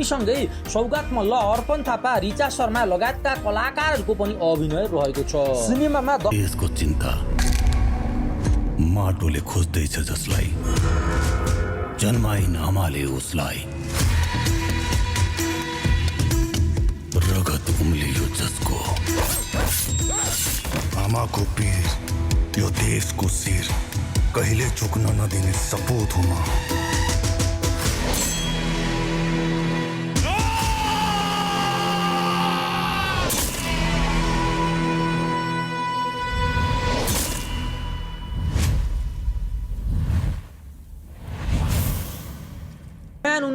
उनीसँगै सौगात मल्ल, अर्पण थापा, रिचा शर्मा लगायतका कलाकारहरूको पनि अभिनय रहेको छ। सिनेमामा देशको चिन्ता माटोले खोज्दैछ जसलाई जन्माइन आमाले उसलाई, रगत उम्लियो जसको आमाको पीर यो देशको शिर कहिले चुक्न नदिने सपूत हुँ म।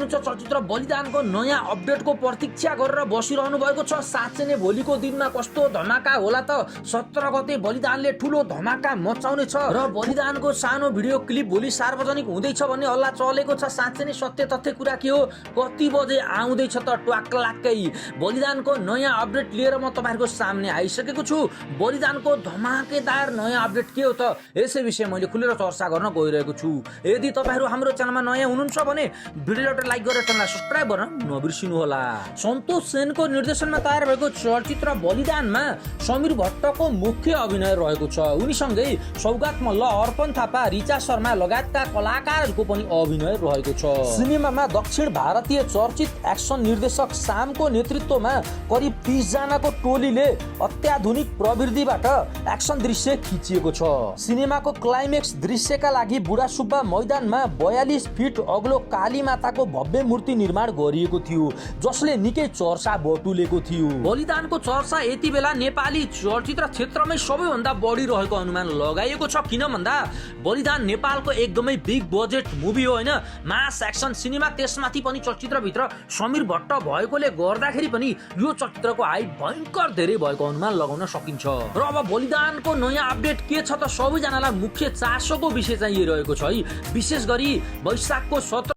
चलचित्र बलिदानको नयाँ अपडेटको प्रतीक्षा गरेर बसिरहनु भएको छ। साँच्चै नै भोलिको दिनमा कस्तो धमाका होला त। 17 गते बलिदानले ठुलो धमाका मचाउने छ र बलिदानको सानो भिडियो क्लिप भोलि सार्वजनिक हुँदैछ भन्ने हल्ला चलेको छ। साँच्चै नै सत्य तथ्य कुरा के हो, कति बजे आउँदैछ त ट्वाक्लाक्कै। बलिदानको नयाँ अपडेट लिएर म तपाईहरुको सामने आइसकेको छु। बलिदानको धमाकेदार नयाँ अपडेट के हो त, यसै विषय मैले खुलेर चर्चा गर्न गइरहेको छु। यदि तपाईहरु हाम्रो च्यानलमा नयाँ हुनुहुन्छ भने भिडियोलाई लाइक गरेर च्यानललाई सब्स्क्राइब गर्न नबिर्सिनु होला। सन्तोष सेनको निर्देशनमा तयार भएको चलचित्र बलिदानमा समीर भट्टको मुख्य अभिनय रहेको छ। उनीसँगै सौगात मल्ल, अर्पण थापा, रिचा शर्मा लगायतका कलाकारहरूको पनि अभिनय रहेको छ। सिनेमामा दक्षिण भारतीय चर्चित एक्सन निर्देशक सामको नेतृत्वमा करिब 30 जनाको टोलीले अत्याधुनिक प्रविधिबाट एक्सन दृश्य खिचिएको छ। सिनेमाको क्लाइमेक्स दृश्यका लागि बुढा सुब्बा मैदानमा 42 फिट अग्लो काली माताको भव्य मूर्ति निर्माण गरिएको थियो, जसले निकै चर्चा बटुलेको थियो। बलिदानको चर्चा यति बेला नेपाली चलचित्र क्षेत्रमै सबैभन्दा बढी रहेको अनुमान लगाइएको छ। किन भन्दा बलिदान नेपालको एकदमै बिग बजेट मुभी हो हैन, मास एक्सन सिनेमा, त्यसमाथि पनि चलचित्रभित्र समीर भट्ट भएकोले गर्दाखेरि पनि यो चलचित्रको हाइप भयंकर धेरै भएको अनुमान लगाउन सकिन्छ। र अब बलिदानको नयाँ अपडेट के छ त, सबैजनालाई मुख्य चासोको विषय चाहिँ यो रहेको छ है। विशेष गरी वैशाखको 17